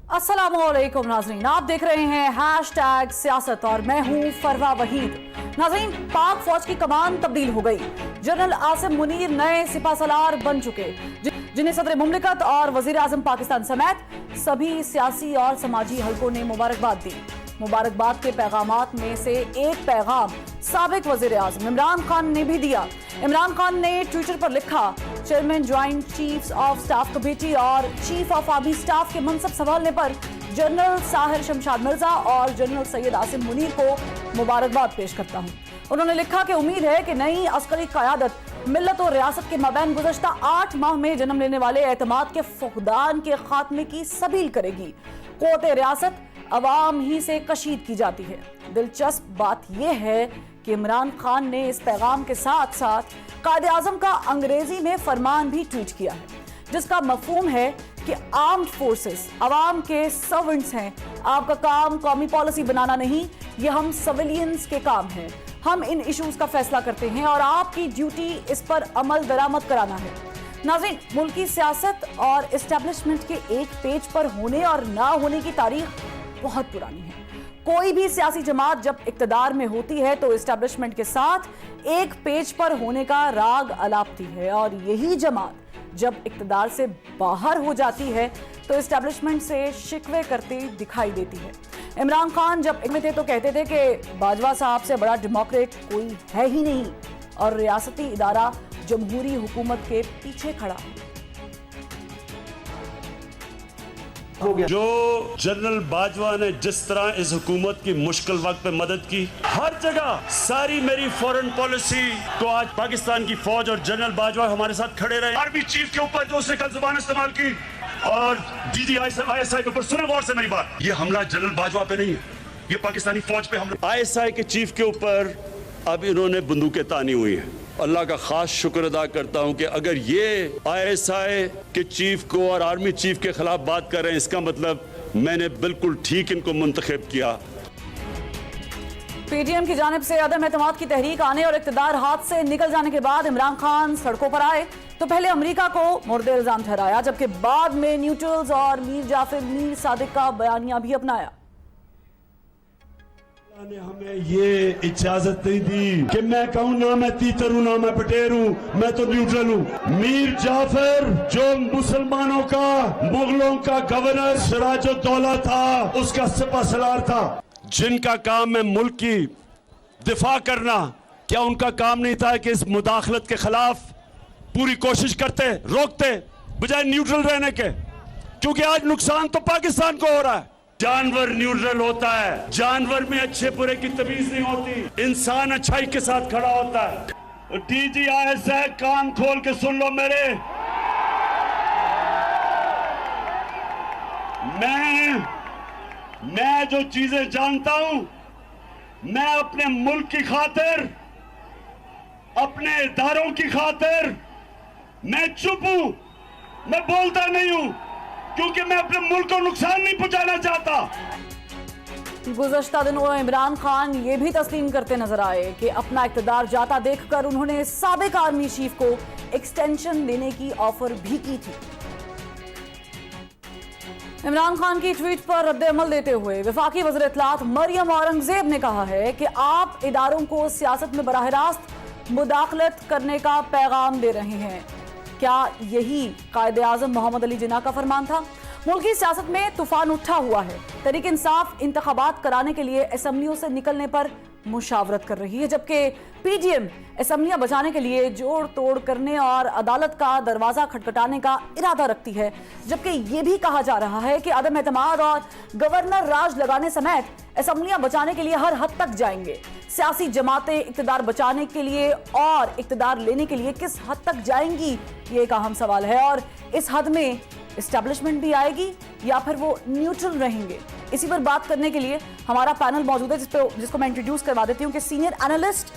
अस्सलामुअलैकुम नाज़रीन, आप देख रहे हैं हैशटैग सियासत और मैं हूं फरवा वहीद। नाज़रीन, पाक फौज की कमान तब्दील हो गई। जनरल आसिम मुनीर नए सिपहसालार बन चुके, जिन्हें सदर मुमलिकत और वजीर आज़म पाकिस्तान समेत सभी सियासी और समाजी हलकों ने मुबारकबाद दी। मुबारकबाद के पैगामात में से एक पैगाम साबिक वजीर आज़म इमरान खान ने भी दिया। इमरान खान ने ट्विटर पर लिखा, chairman joint chiefs of staff committee और चीफ ऑफ आर्मी स्टाफ के मनसब संभालने पर जनरल साहिर शमशाद मिर्जा और जनरल सैयद आसिम मुनीर को मुबारकबाद पेश करता हूँ। उन्होंने लिखा कि उम्मीद है कि नई अस्करी क़यादत मिल्लत और रियासत के माबैन गुज़श्ता 8 माह में जन्म लेने वाले एतमाद के फुक़दान के खात्मे की सबील करेगी। क़ुव्वत रियासत अवाम ही से कशीद की जाती है। दिलचस्प बात यह है कि इमरान खान ने इस पैगाम के साथ साथ कायदे आज़म का अंग्रेजी में फरमान भी ट्वीट किया है, जिसका मफहूम है कि आर्म्ड फोर्सेस अवाम के सर्वेंट्स हैं। आपका काम कौमी पॉलिसी बनाना नहीं, ये हम सिविलियंस के काम है। हम इन इश्यूज का फैसला करते हैं और आपकी ड्यूटी इस पर अमल दरामद कराना है। नाज़रीन, मुल्की सियासत और एस्टेब्लिशमेंट के एक पेज पर होने और ना होने की तारीख बहुत पुरानी है। कोई भी सियासी जमात जब इक्तदार में होती है तो एस्टेब्लिशमेंट के साथ एक पेज पर होने का राग अलापती है, और यही जमात जब इक्तदार से बाहर हो जाती है तो एस्टेब्लिशमेंट से शिकवे करती दिखाई देती है। इमरान खान जब इनमें थे तो कहते थे कि बाजवा साहब से बड़ा डेमोक्रेट कोई है ही नहीं और रियासती इदारा जमहूरी हुकूमत के पीछे खड़ा। जो जनरल बाजवा ने जिस तरह इस हुकूमत की मुश्किल वक्त में मदद की, हर जगह सारी मेरी फॉरेन पॉलिसी को आज पाकिस्तान की फौज और जनरल बाजवा हमारे साथ खड़े रहे। आर्मी चीफ के ऊपर जो उसने कल जुबान इस्तेमाल की और DGI के ऊपर, सुनो गौर से मेरी बात, ये हमला जनरल बाजवा पे नहीं है, ये पाकिस्तानी फौज पे हमला। ISI के चीफ के ऊपर अब इन्होंने बंदूकें तानी हुई हैं। अल्लाह का खास शुक्र अदा करता हूं कि अगर ये ISI के चीफ को और आर्मी चीफ के खिलाफ बात कर रहे हैं, इसका मतलब मैंने बिल्कुल ठीक इनको मुंतखब किया। PTM की जानिब से अदम एतमाद की तहरीक आने और इक़्तिदार हाथ से निकल जाने के बाद इमरान खान सड़कों पर आए तो पहले अमेरिका को मुर्द इल्जाम ठहराया, जबकि बाद में न्यूट्रल्स और मीर जाफर मीर सादिक का बयानिया भी अपनाया। ने हमें ये इजाजत नहीं दी कि मैं कहूं ना मैं तीतर हूं ना मैं पटेर हूं, मैं तो न्यूट्रल हूं। मीर जाफर जो मुसलमानों का, मुगलों का गवर्नर सिराजुद्दौला था, उसका सिपहसालार था, जिनका काम है मुल्क की दिफा करना, क्या उनका काम नहीं था कि इस मुदाखलत के खिलाफ पूरी कोशिश करते, रोकते, बजाय न्यूट्रल रहने के? क्योंकि आज नुकसान तो पाकिस्तान को हो रहा है। जानवर न्यूट्रल होता है, जानवर में अच्छे बुरे की तमीज नहीं होती, इंसान अच्छाई के साथ खड़ा होता है। DGI कान खोल के सुन लो मेरे, मैं जो चीजें जानता हूं, मैं अपने मुल्क की खातिर, अपने इदारों की खातिर मैं चुप हूं, मैं बोलता नहीं हूं, क्योंकि मैं अपने मुल्क को नुकसान नहीं पहुंचाना चाहता। गुज़श्ता दिनों इमरान खान ये भी तस्लीम करते नजर आए कि अपना इक़्तिदार जाता देखकर उन्होंने साबिक आर्मी चीफ को एक्सटेंशन देने की ऑफर भी की थी। इमरान खान की ट्वीट पर रद्द-ए-अमल देते हुए वफाकी वज़ीर इत्तलात मरियम औरंगज़ेब ने कहा है कि आप इदारों को सियासत में बराह रास्त मुदाखलत करने का पैगाम दे रहे हैं। क्या यही कायदे आज़म मोहम्मद अली जिन्ना का फरमान था? मुल्की सियासत में तूफान उठा हुआ है। तहरीक इंसाफ इंतखाबात कराने के लिए असम्बलियों से निकलने पर मुशावरत कर रही है, जबकि PTM असम्बलियां बचाने के लिए जोड़ तोड़ करने और अदालत का दरवाजा खटखटाने का इरादा रखती है। जबकि ये भी कहा जा रहा है कि अदम एतमाद और गवर्नर राज लगाने समेत असम्बलियां बचाने के लिए हर हद तक जाएंगे। सियासी जमातें इक़्तिदार बचाने के लिए और इक़्तिदार लेने के लिए किस हद तक जाएंगी, ये एक अहम सवाल है, और इस हद में एस्टेब्लिशमेंट भी आएगी या फिर वो न्यूट्रल रहेंगे। इसी पर बात करने के लिए हमारा पैनल मौजूद है, जिसको मैं इंट्रोड्यूस करवा देती हूँ कि सीनियर एनालिस्ट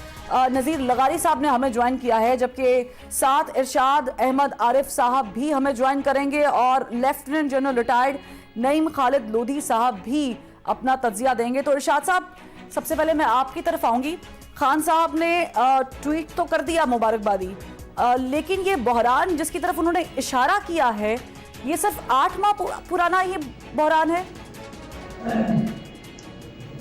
नज़ीर लगारी साहब ने हमें ज्वाइन किया है, जबकि साथ इरशाद अहमद आरिफ साहब भी हमें ज्वाइन करेंगे और lieutenant general retired Naeem Khalid Lodhi साहब भी अपना तज्जिया देंगे। तो इरशाद साहब, सबसे पहले मैं आपकी तरफ आऊँगी। खान साहब ने ट्वीट तो कर दिया मुबारकबादी, लेकिन ये बहरान जिसकी तरफ उन्होंने इशारा किया है یہ صرف 8 ماہ پرانا یہ بحران ہے؟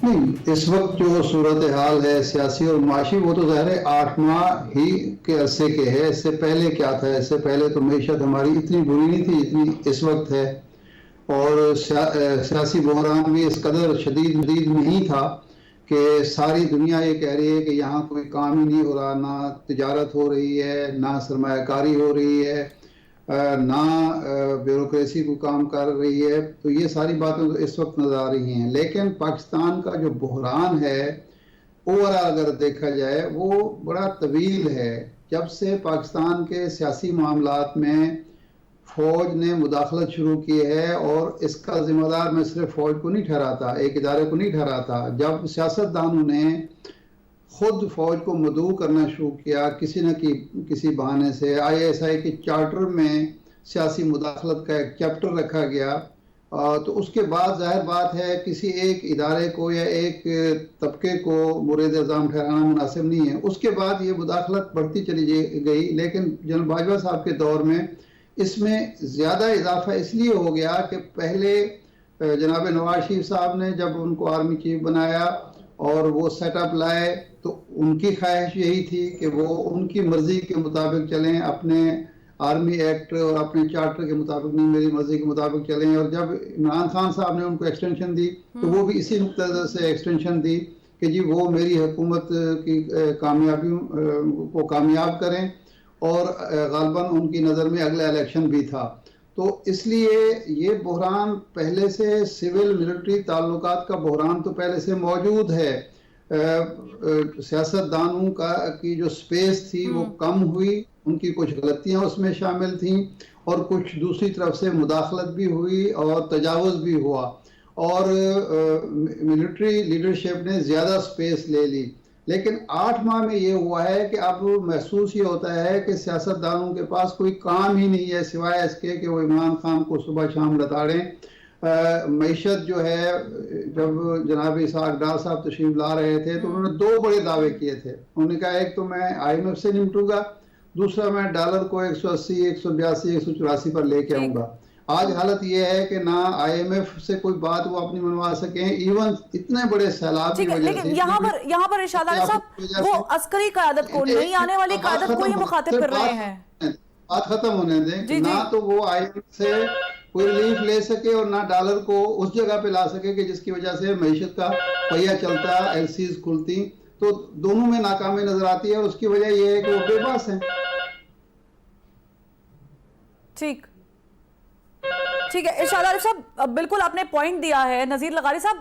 نہیں، اس وقت جو صورتحال ہے سیاسی اور معاشی وہ تو ظاہر ہے 8 ماہ ہی کے عرصے کے ہے. اس سے پہلے کیا تھا؟ اس سے پہلے تو معیشت ہماری اتنی بری نہیں تھی جتنی اس وقت ہے، اور سیاسی بحران بھی اس قدر شدید نہیں تھا کہ ساری دنیا یہ کہہ رہی ہے کہ یہاں کوئی کام ہی نہیں ہو رہا، نہ تجارت ہو رہی ہے، نہ سرمایہ کاری ہو رہی ہے، نہ بیوروکریسی کو کام کر رہی ہے. تو یہ ساری باتیں اس وقت نظر آ رہی ہیں. لیکن پاکستان کا جو بحران ہے اوورآل اگر دیکھا جائے وہ بڑا طویل ہے. جب سے پاکستان کے سیاسی معاملات میں فوج نے مداخلت شروع کی ہے، اور اس کا ذمہ دار میں صرف فوج کو نہیں ٹھہراتا، ایک ادارے کو نہیں ٹھہراتا، جب سیاستدانوں نے خود فوج کو مدعو کرنا شروع کیا کسی نہ کسی بہانے سے، ISI کے چارٹر میں سیاسی مداخلت کا ایک چیپٹر رکھا گیا، تو اس کے بعد ظاہر بات ہے کسی ایک ادارے کو یا ایک طبقے کو مورد الزام ٹھہرانا مناسب نہیں ہے. اس کے بعد یہ مداخلت بڑھتی چلی گئی. لیکن جنرل باجوہ صاحب کے دور میں اس میں زیادہ اضافہ اس لیے ہو گیا کہ پہلے جناب نواز شریف صاحب نے جب ان کو آرمی چیف بنایا اور وہ سیٹ اپ لائے تو ان کی خواہش یہی تھی کہ وہ ان کی مرضی کے مطابق چلیں، اپنے آرمی ایکٹ اور اپنے چارٹر کے مطابق نہیں، میری مرضی کے مطابق چلیں. اور جب عمران خان صاحب نے ان کو ایکسٹینشن دی تو وہ بھی اسی نقطہ نظر سے ایکسٹینشن دی کہ جی وہ میری حکومت کی کامیابیوں کو کامیاب کریں، اور غالباً ان کی نظر میں اگلا الیکشن بھی تھا. تو اس لیے یہ بحران پہلے سے سول ملٹری تعلقات کا بحران تو پہلے سے موجود ہے. سیاستدانوں کی جو سپیس تھی وہ کم ہوئی، ان کی کچھ غلطیاں اس میں شامل تھیں، اور کچھ دوسری طرف سے مداخلت بھی ہوئی اور تجاوز بھی ہوا، اور ملٹری لیڈرشپ نے زیادہ سپیس لے لی. لیکن 8 ماہ میں یہ ہوا ہے کہ اب محسوس یہ ہوتا ہے کہ سیاستدانوں کے پاس کوئی کام ہی نہیں ہے سوائے اس کے کہ وہ عمران خان کو صبح شام لتاڑیں. معیشت جو ہے، جب جناب اسحاق ڈار صاحب تشریف لا رہے تھے تو انہوں نے 2 بڑے دعوے کیے تھے. انہوں نے کہا ایک تو میں IMF سے نمٹوں گا، دوسرا میں ڈالر کو 180، 182، 184 پر لے کے آؤں گا. آج حالت یہ ہے کہ نہ IMF سے کوئی بات وہ اپنی منوا سکیں، ایون اتنے بڑے سیلاب کی وجہ سے. یہاں پر ارشاد علی صاحب وہ عسکری قیادت کو، نہیں آنے والی قیادت کو یہ مخاطب کر رہے ہیں. بات ختم ہونے دیں. نہ تو وہ IMF سے کوئی ریلیف لے سکے اور نہ ڈالر کو اس جگہ پہ لا سکے کہ جس کی وجہ سے معیشت کا پہیہ چلتا، LCs کھلتی. تو دونوں میں ناکامی نظر آتی ہے، اور اس کی وجہ یہ ہے کہ وہ بے بس ہیں. ٹھیک ہے ارشاد علی صاحب، بالکل آپ نے پوائنٹ دیا ہے. نذیر لغاری صاحب،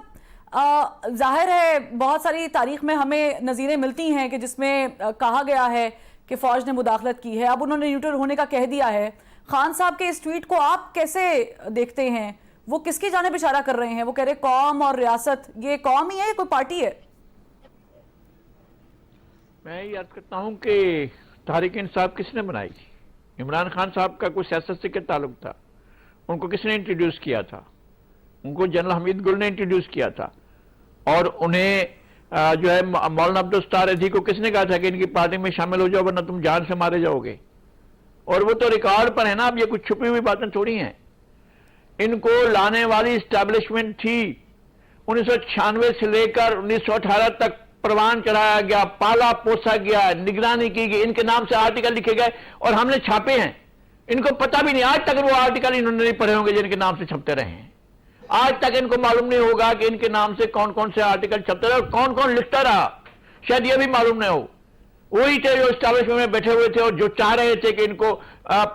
ظاہر ہے بہت ساری تاریخ میں ہمیں نظیریں ملتی ہیں کہ جس میں کہا گیا ہے کہ فوج نے مداخلت کی ہے، اب انہوں نے نیوٹرل ہونے کا کہہ دیا ہے. خان صاحب کے اس ٹویٹ کو آپ کیسے دیکھتے ہیں؟ وہ کس کی جانب اشارہ کر رہے ہیں؟ وہ کہہ رہے قوم اور ریاست، یہ قوم ہی ہے یا کوئی پارٹی ہے؟ میں یہ عرض کرتا ہوں کہ تحریک انصاف کس نے بنائی؟ عمران خان صاحب کا کوئی سیاست سے کیا تعلق تھا؟ ان کو کس نے انٹروڈیوس کیا تھا؟ ان کو جنرل حمید گل نے انٹروڈیوس کیا تھا، اور انہیں جو ہے مولانا عبدالستار ادھی کو کس نے کہا تھا کہ ان کی پارٹی میں شامل ہو جاؤ ورنہ تم جان سے مارے جاؤ گے. اور وہ تو ریکارڈ پر ہے نا، اب یہ کچھ چھپی ہوئی باتیں تھوڑی ہیں. ان کو لانے والی اسٹیبلشمنٹ تھی. 1996 سے لے کر 1918 تک پروان چڑھایا گیا، پالا پوسا گیا، نگرانی کی گئی، ان کے نام سے آرٹیکل لکھے گئے اور ہم نے چھاپے ہیں. ان کو پتہ بھی نہیں، آج تک وہ آرٹیکل انہوں نے نہیں پڑھے ہوں گے جن کے نام سے چھپتے رہے ہیں. آج تک ان کو معلوم نہیں ہوگا کہ ان کے نام سے کون کون سے آرٹیکل چھپتے رہے اور کون کون لکھتا رہا. شاید یہ بھی معلوم نہ ہو. وہی تھے جو اسٹیبلشمنٹ میں بیٹھے ہوئے تھے اور جو چاہ رہے تھے کہ ان کو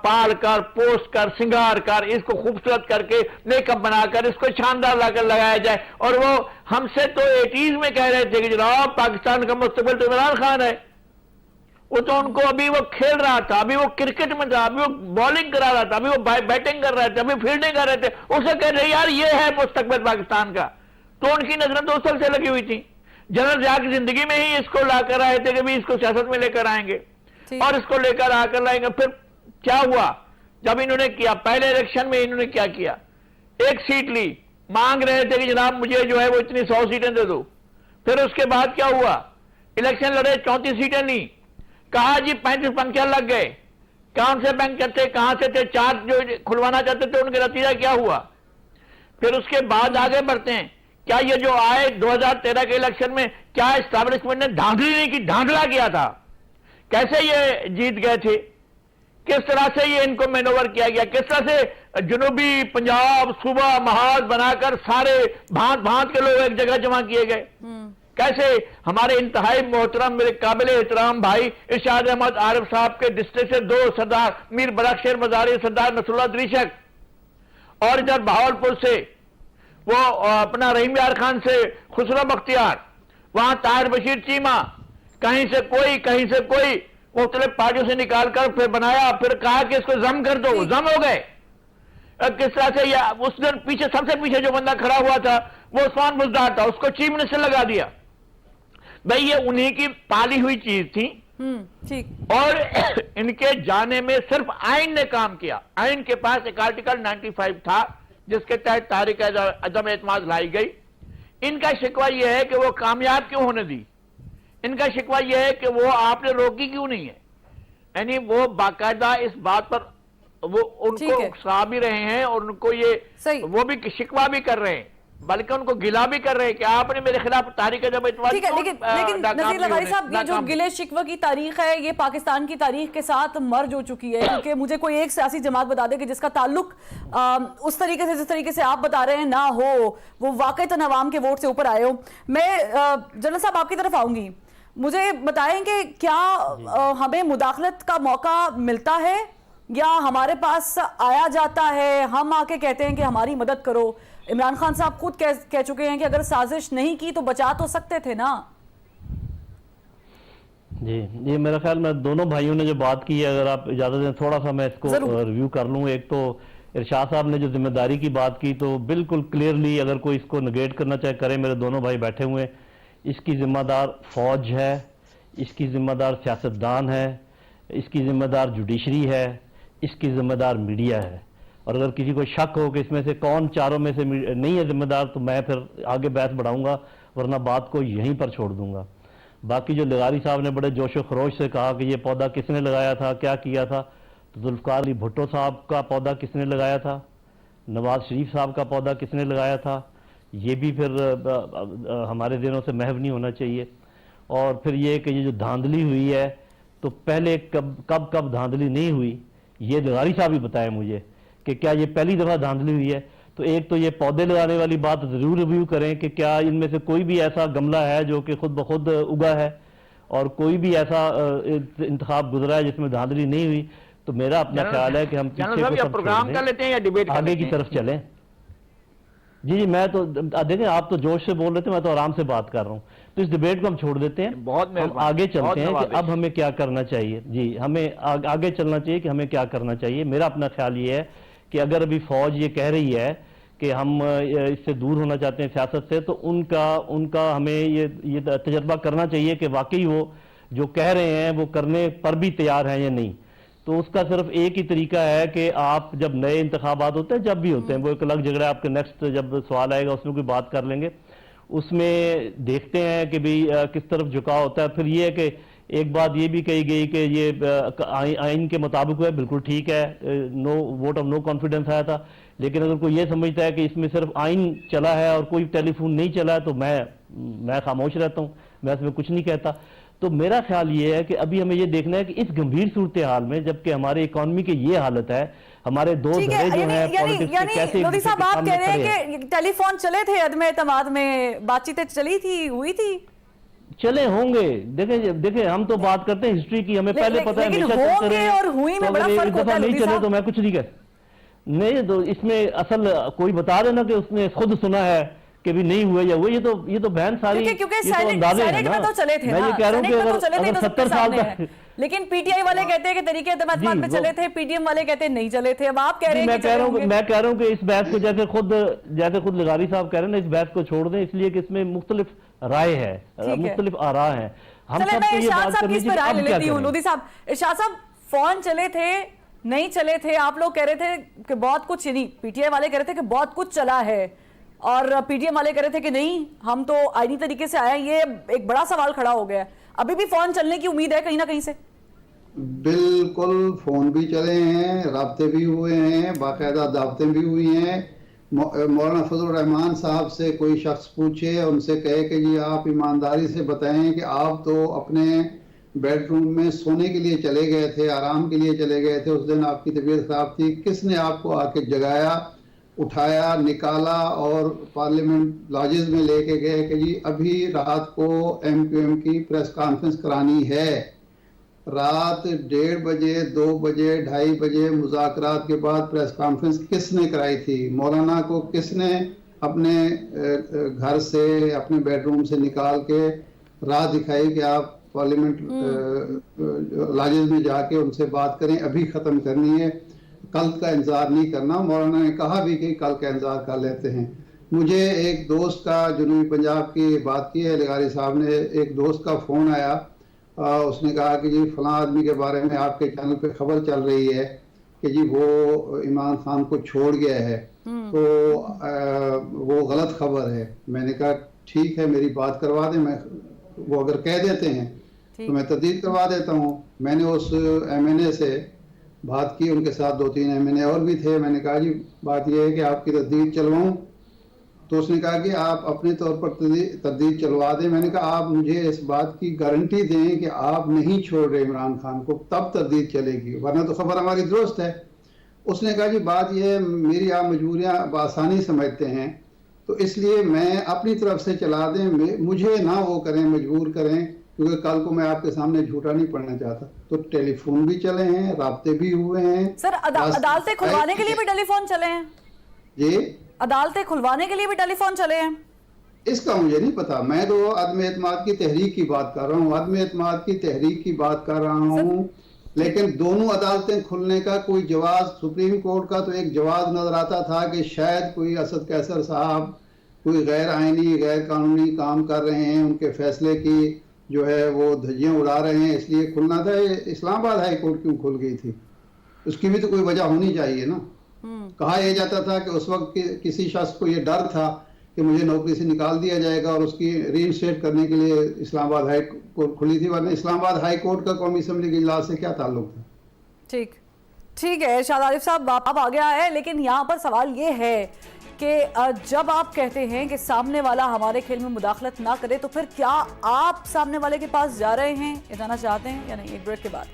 پال کر، پوسٹ کر، سنگار کر، اس کو خوبصورت کر کے میک اپ بنا کر اس کو شاندار لا کر لگایا جائے. اور وہ ہم سے تو 80s میں کہہ رہے تھے کہ جناب پاکستان کا مستقبل تو عمران خان ہے. وہ تو ان کو ابھی وہ کھیل رہا تھا، ابھی وہ کرکٹ میں تھا، ابھی وہ بالنگ کرا رہا تھا، ابھی وہ بیٹنگ کر رہے تھے، ابھی فیلڈنگ کر رہے تھے. اسے کہہ رہے یار یہ ہے مستقبل پاکستان کا. تو ان کی نظریں 2 سال سے لگی ہوئی تھیں. جنرل ضیاء کی زندگی میں ہی اس کو لا کر آئے تھے کہ بھی اس کو سیاست میں لے کر آئیں گے اور اس کو لے کر آ کر لائیں گے. پھر کیا ہوا؟ جب انہوں نے کیا پہلے الیکشن میں انہوں نے کیا کیا؟ 1 سیٹ لی، مانگ رہے تھے کہ جناب مجھے جو ہے وہ اتنی 100 سیٹیں دے دو. پھر اس کے بعد کیا ہوا؟ الیکشن لڑے، 34 سیٹیں لی، کہا جی 35 پنکھے لگ گئے. कौन से बैंक थे, कहां से थे, चार्ट जो खुलवाना चाहते थे उनका नतीजा क्या हुआ। फिर उसके बाद आगे बढ़ते हैं, क्या ये जो आए 2013 के इलेक्शन में क्या एस्टैब्लिशमेंट ने धांधली नहीं की, धांधला किया था, कैसे ये जीत गए थे, किस तरह से ये इनको मैनोवर किया गया, किस तरह से जनूबी पंजाब सूबा महाज बनाकर सारे भांत भांत के लोग एक जगह जमा किए गए, कैसे हमारे इंतहाई मोहतरम मेरे काबिल एहतराम भाई इरशाद अहमद आरिफ साहब के डिस्ट्रिक्ट से 2 सरदार मीर बरकशेर मजारी, सरदार नसरुल्लाह द्रीशक, और इधर बहावलपुर से वो अपना रहीम यार खान से खुसरो बख्तियार, वहां ताहिर बशीर चीमा, कहीं से कोई मुख्तलिफ पार्टियों से निकालकर फिर बनाया, फिर कहा कि इसको जम कर दो, जम हो गए। किस तरह से या उस दिन पीछे सबसे पीछे जो बंदा खड़ा हुआ था वो उस्मान बुज़दार था, उसको चीफ मिनिस्टर लगा दिया। भाई ये उन्हीं की पाली हुई चीज थी, ठीक। और इनके जाने में सिर्फ आइन ने काम किया। आइन के पास एक आर्टिकल 95 था जिसके तहत तहरीक अदम एतमाद लाई गई। इनका शिकवा यह है कि वो कामयाब क्यों होने दी, इनका शिकवा यह है कि वो आपने रोकी क्यों नहीं है। यानी वो बाकायदा इस बात पर वो उनको उकसा भी रहे हैं और उनको ये वो भी शिकवा भी कर रहे हैं, बल्कि उनको गिला भी कर रहे हैं कि आपने मेरे खिलाफ तारीख जब ठीक है। लेकिन नज़ीर लगारी साहब, ये जो गिले शिकवा की तारीख है ये पाकिस्तान की तारीख के साथ मर्ज हो चुकी है, क्योंकि मुझे कोई एक सियासी जमात बता दे कि जिसका ताल्लुक उस तरीके से जिस तरीके से आप बता रहे हैं ना हो, वो वाकईतन अवाम के वोट से ऊपर आए हो। मैं जनरल साहब आपकी तरफ आऊंगी, मुझे बताएं कि क्या हमें मुदाखलत का मौका मिलता है या हमारे पास आया जाता है, हम आके कहते हैं कि हमारी मदद करो। इमरान खान साहब खुद कह चुके हैं कि अगर साजिश नहीं की तो बचा तो सकते थे ना। जी ये मेरा ख्याल में दोनों भाइयों ने जो बात की है, अगर आप इजाजत दें थोड़ा सा मैं इसको रिव्यू कर लूं। एक तो इरशाद साहब ने जो जिम्मेदारी की बात की, तो बिल्कुल क्लियरली अगर कोई इसको निगेट करना चाहे करे, मेरे दोनों भाई बैठे हुए, इसकी जिम्मेदार फौज है, इसकी जिम्मेदार सियासतदान है, इसकी जिम्मेदार जुडिशरी है, इसकी जिम्मेदार मीडिया है। और अगर किसी को शक हो कि इसमें से कौन चारों में से नहीं है जिम्मेदार, तो मैं फिर आगे बहस बढ़ाऊंगा, वरना बात को यहीं पर छोड़ दूंगा। बाकी जो लगारी साहब ने बड़े जोश व खरोश से कहा कि ये पौधा किसने लगाया था, क्या किया था, तो जुल्फकार अली भुट्टो साहब का पौधा किसने लगाया था, नवाज शरीफ साहब का पौधा किसने लगाया था, ये भी फिर हमारे दिनों से महव नहीं होना चाहिए। और फिर ये कि ये जो धांधली हुई है, तो पहले कब धांधली नहीं हुई, ये लगारी साहब ही बताए मुझे कि क्या ये पहली दफा धांधली हुई है। तो एक तो ये पौधे लगाने वाली बात जरूर रिव्यू करें कि क्या इनमें से कोई भी ऐसा गमला है जो कि खुद ब खुद उगा है, और कोई भी ऐसा इंतखाब गुजरा है जिसमें धांधली नहीं हुई। तो मेरा अपना ख्याल है कि हम प्रोग्राम कर लेते हैं या डिबेट आगे की तरफ चलें। जी मैं तो देखें, आप तो जोश से बोल रहे थे, मैं तो आराम से बात कर रहा हूँ, तो इस डिबेट को हम छोड़ देते हैं, हम आगे चलते हैं कि अब हमें क्या करना चाहिए। जी हमें आगे चलना चाहिए कि हमें क्या करना चाहिए। मेरा अपना ख्याल ये है कि अगर अभी फौज ये कह रही है कि हम इससे दूर होना चाहते हैं सियासत से, तो उनका हमें ये तजर्बा करना चाहिए कि वाकई वो जो कह रहे हैं वो करने पर भी तैयार हैं या नहीं। तो उसका सिर्फ एक ही तरीका है कि आप जब नए इंतखाबात होते हैं, जब भी होते हैं, वो एक अलग झगड़ा, आपके नेक्स्ट जब सवाल आएगा उसमें कोई बात कर लेंगे, उसमें देखते हैं कि भाई किस तरफ झुकाव होता है। फिर ये है कि एक बात ये भी कही गई कि ये आइन के मुताबिक है, बिल्कुल ठीक है, no vote of no confidence आया था। लेकिन अगर कोई ये समझता है कि इसमें सिर्फ आइन चला है और कोई टेलीफोन नहीं चला है, तो मैं खामोश रहता हूँ, मैं इसमें कुछ नहीं कहता। तो मेरा ख्याल ये है कि अभी हमें ये देखना है कि इस गंभीर सूरत हाल में, जबकि हमारे इकोनॉमी की ये हालत है, हमारे दो धड़े जो हैं पॉलिटिक्स के, कैसे लोधी साहब आप कह रहे हैं कि टेलीफोन चले थे अदम एतमाद में, बातचीतें चली थी, हुई थी, चले होंगे। देखें हम तो बात करते हैं हिस्ट्री की, हमें पहले पता है होंगे और हुई में बड़ा फर्क होता है। नहीं चले तो मैं कुछ नहीं कह नहीं, तो इसमें असल कोई बता देना कि उसने खुद सुना है कि भी नहीं हुए या हुए, ये तो बहन सारी, क्योंकि सैनिक में तो चले थे, मैं ये कह रहा हूं कि अगर 70 साल तक, लेकिन पीटीआई वाले कहते हैं कि तरीके एतमाद में चले थे, पीडीएम वाले कहते हैं नहीं चले थे। अब आप कह रहे हैं, मैं कह रहा हूं कि इस बहस को जैसे खुद लगारी साहब कह रहे हैं ना, इस बहस को छोड़ दें, इसलिए कि इसमें मुख्तलिफ राय है, मुख्तलिफ आरा है। हम सबको ये बात करनी चाहिए। लोधी साहब, इरशाद साहब, फोन चले थे नहीं चले थे, आप लोग कह रहे थे कि बहुत कुछ, नहीं पीटीआई वाले कह रहे थे कि बहुत कुछ चला है, और पीटीएम वाले कह रहे थे कि नहीं हम तो आईनी तरीके से आए। ये एक बड़ा सवाल खड़ा हो गया है, अभी भी फोन चलने की उम्मीद है कहीं ना कहीं से? बिल्कुल फ़ोन भी चले हैं, राब्ते भी हुए हैं, बाकायदा दावतें भी हुई हैं। मौलाना फजल रहमान साहब से कोई शख्स पूछे, उनसे कहे कि जी आप ईमानदारी से बताएं कि आप तो अपने बेडरूम में सोने के लिए चले गए थे, आराम के लिए चले गए थे, उस दिन आपकी तबीयत ख़राब थी, किसने आपको आके जगाया, उठाया, निकाला और पार्लियामेंट लॉजेस में लेके गए कि जी अभी रात को MQM की प्रेस कॉन्फ्रेंस करानी है। रात 1:30 बजे, 2 बजे, 2:30 बजे मुज़ाकरात के बाद प्रेस कॉन्फ्रेंस किसने कराई थी? मौलाना को किसने अपने घर से, अपने बेडरूम से निकाल के राह दिखाई कि आप पार्लियामेंट लॉजेस में जाके उनसे बात करें, अभी ख़त्म करनी है, कल का इंतज़ार नहीं करना। मौलाना ने कहा भी कि कल का इंतज़ार कर लेते हैं। मुझे एक दोस्त का, जनूबी पंजाब की बात की है लगारी साहब ने, एक दोस्त का फ़ोन आया, उसने कहा कि जी फलां आदमी के बारे में आपके चैनल पे खबर चल रही है कि जी वो इमरान खान को छोड़ गया है, तो वो गलत खबर है। मैंने कहा ठीक है, मेरी बात करवा दें, मैं वो अगर कह देते हैं तो मैं तस्दीक करवा देता हूँ। मैंने उस MNA से बात की, उनके साथ 2-3 MNA और भी थे। मैंने कहा जी बात यह है कि आपकी तस्दीक चलवाऊँ, तो उसने कहा कि आप अपने तौर पर तस्दीक चलवा दें। मैंने कहा आप मुझे इस बात की गारंटी दें कि आप नहीं छोड़ रहे इमरान खान को, तब तस्दीक चलेगी, वरना तो खबर हमारी दुरुस्त है। उसने कहा जी बात यह है, मेरी आप मजबूरियां आसानी समझते हैं, तो इसलिए मैं अपनी तरफ से चला दें, मुझे ना वो करें, मजबूर करें, क्योंकि कल को मैं आपके सामने झूठा नहीं पड़ना चाहता। तो टेलीफोन भी चले हैं, राब्ते भी हुए हैं। सर अदालतें खुलवाने के लिए भी टेलीफोन चले हैं जी? अदालतें खुलवाने के लिए भी टेलीफोन चले हैं? इसका मुझे नहीं पता, मैं तो अदम एतमाद की तहरीक की बात कर रहा हूँ, अदम एतमाद की तहरीक की बात कर रहा हूँ। लेकिन दोनों अदालतें खुलने का कोई जवाब, सुप्रीम कोर्ट का तो एक जवाब नजर आता था कि शायद कोई असद कैसर साहब कोई गैर आइनी, गैर कानूनी काम कर रहे हैं, उनके फैसले की जो है वो धज्जियां उड़ा रहे हैं, इसलिए खुलना था। इस्लामाबाद हाई कोर्ट क्यों खुल गई थी? उसकी भी तो कोई वजह होनी चाहिए ना। कहा यह जाता था कि उस वक्त किसी शख्स को यह डर था कि मुझे नौकरी से निकाल दिया जाएगा और उसकी रीइंस्टेट करने के लिए इस्लामाबाद हाई कोर्ट खुली थी, वरना इस्लामाबाद हाई कोर्ट का कौमी असम्बली के इजलास से क्या ताल्लुक था? ठीक है इरशाद आरिफ साहब, अब आ गया है, लेकिन यहाँ पर सवाल ये है कि जब आप कहते हैं कि सामने वाला हमारे खेल में मुदाखलत ना करे, तो फिर क्या आप सामने वाले के पास जा रहे हैं, ये जाना चाहते हैं या नहीं? एक ब्रेक के बाद।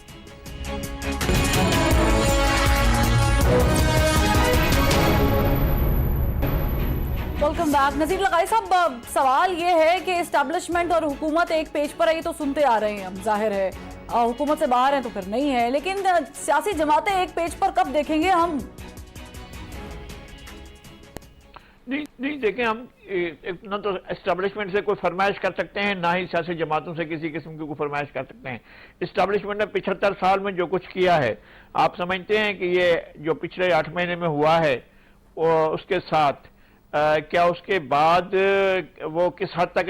Welcome back. नजीब लगाई साहब, सवाल ये है कि एस्टैब्लिशमेंट और हुकूमत एक पेज पर आई तो सुनते आ रहे हैं हम, जाहिर है हुकूमत से बाहर है तो फिर नहीं है, लेकिन सियासी जमातें एक पेज पर कब देखेंगे हम? नहीं देखें, हम ना तो एस्टैब्लिशमेंट से कोई फरमाइश कर सकते हैं, ना ही सियासी जमातों से किसी किस्म की कोई फरमाइश कर सकते हैं। एस्टैब्लिशमेंट ने 75 साल में जो कुछ किया है, आप समझते हैं कि ये जो पिछले 8 महीने में हुआ है उसके साथ क्या उसके बाद वो किस हद तक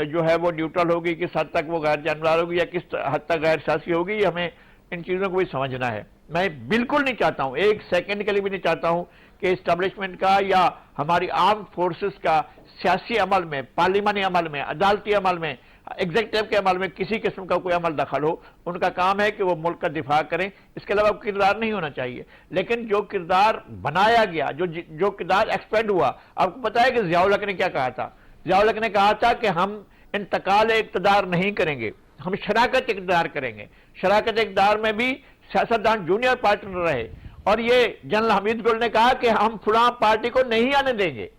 जो है वो न्यूट्रल होगी, किस हद तक वो गैर जानबदार होगी या किस हद तक गैर सियासी होगी, ये हमें इन चीज़ों को भी समझना है। मैं बिल्कुल नहीं चाहता हूँ, एक सेकंड के लिए भी नहीं चाहता हूँ कि एस्टैब्लिशमेंट का या हमारी आर्म्ड फोर्सेस का सियासी अमल में, पार्लिमानी अमल में, अदालती अमल में, एग्जीक्यूटिव के अमल में किसी किस्म का कोई अमल दखल हो। उनका काम है कि वो मुल्क का दिफा करें, इसके अलावा किरदार नहीं होना चाहिए। लेकिन जो किरदार बनाया गया, जो किरदार एक्सपेंड हुआ, आपको पता है कि ज़ियाउल हक ने क्या कहा था? ज़ियाउल हक ने कहा था कि हम इंतकाल इक़्तिदार नहीं करेंगे, हम शराकत इक़्तिदार करेंगे। शराकत इक़्तिदार में भी सियासतदान जूनियर पार्टनर रहे, और ये जनरल हमीद गुल ने कहा कि हम फलां पार्टी को नहीं आने देंगे,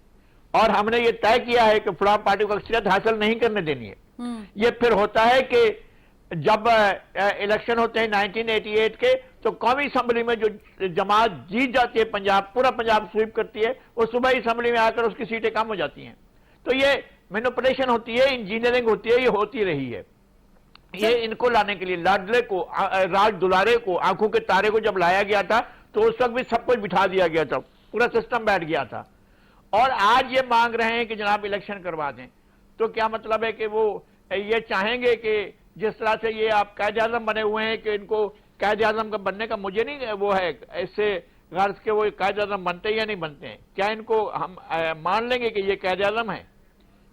और हमने ये तय किया है कि फलां पार्टी को अक्सरियत हासिल नहीं करने देनी है। ये फिर होता है कि जब इलेक्शन होते हैं 1988 के, तो कौमी असम्बली में जो जमात जीत जाती है, पंजाब, पूरा पंजाब स्वीप करती है, वो सुबह असम्बली में आकर उसकी सीटें कम हो जाती हैं। तो ये मैनिपुलेशन होती है, इंजीनियरिंग होती है, ये होती रही है। ये इनको लाने के लिए लाडले को, राज दुलारे को, आंखों के तारे को जब लाया गया था, तो उस वक्त भी सब कुछ बिठा दिया गया था, पूरा सिस्टम बैठ गया था। और आज ये मांग रहे हैं कि जनाब इलेक्शन करवा दें, तो क्या मतलब है कि वो ये चाहेंगे कि जिस तरह से ये आप कायद आज़म बने हुए हैं कि इनको कायद आज़म का बनने का मुझे नहीं वो है, इससे गर्ज के वो कायद आज़म बनते हैं या नहीं बनते हैं, क्या इनको हम मान लेंगे कि ये कायद आज़म है?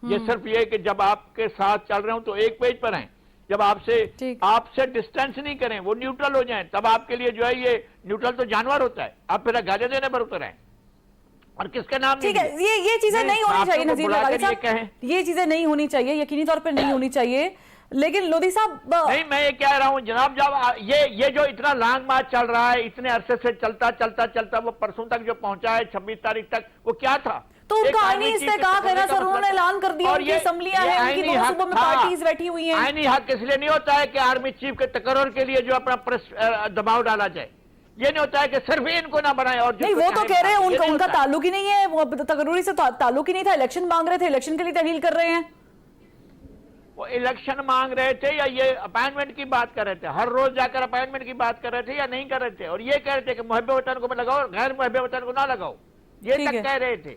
ये सिर्फ ये कि जब आपके साथ चल रहे हो तो एक पेज पर हैं, जब आपसे डिस्टेंस नहीं करें, वो न्यूट्रल हो जाएं, तब आपके लिए जो है ये न्यूट्रल तो जानवर होता है, आप फिर गाली देने पर उतर आए और किसके नाम। ठीक है, ये चीजें नहीं होनी चाहिए नजीर लगाली साहब, ये चीजें नहीं होनी चाहिए, यकीनी तौर पर नहीं होनी चाहिए। लेकिन लोधी साहब नहीं, मैं ये कह रहा हूं जनाब, जब ये जो इतना लॉन्ग मार्च चल रहा है, इतने अरसे से चलता वो परसों तक जो पहुंचा है 26 तारीख तक, वो क्या था? तो उनका आईनी इस्तेहकाक है ना सर, उन्होंने ऐलान कर दिया, उनकी असम्बलियां हैं, उनकी दोनों सूबों में पार्टीज बैठी हुई हैं। आईनी हक इसलिए नहीं होता है कि आर्मी चीफ के तकर्रुर के लिए जो अपना दबाव डाला जाए, ये नहीं होता है कि सिर्फ इनको ना बनाए। और नहीं, वो तो कह रहे हैं उनका ताल्लुक ही नहीं है, वो तकर्रुरी से ताल्लुक ही नहीं था, इलेक्शन मांग रहे थे, इलेक्शन के लिए तहलील कर रहे हैं। वो इलेक्शन मांग रहे थे या ये अपॉइंटमेंट की बात कर रहे थे? हर रोज जाकर अपॉइंटमेंट की बात कर रहे थे या नहीं कर रहे थे? और ये कह रहे थे कि मुहब्बे वतन को लगाओ, गैर मुहब्बे वतन को ना लगाओ, ये तक कह रहे थे।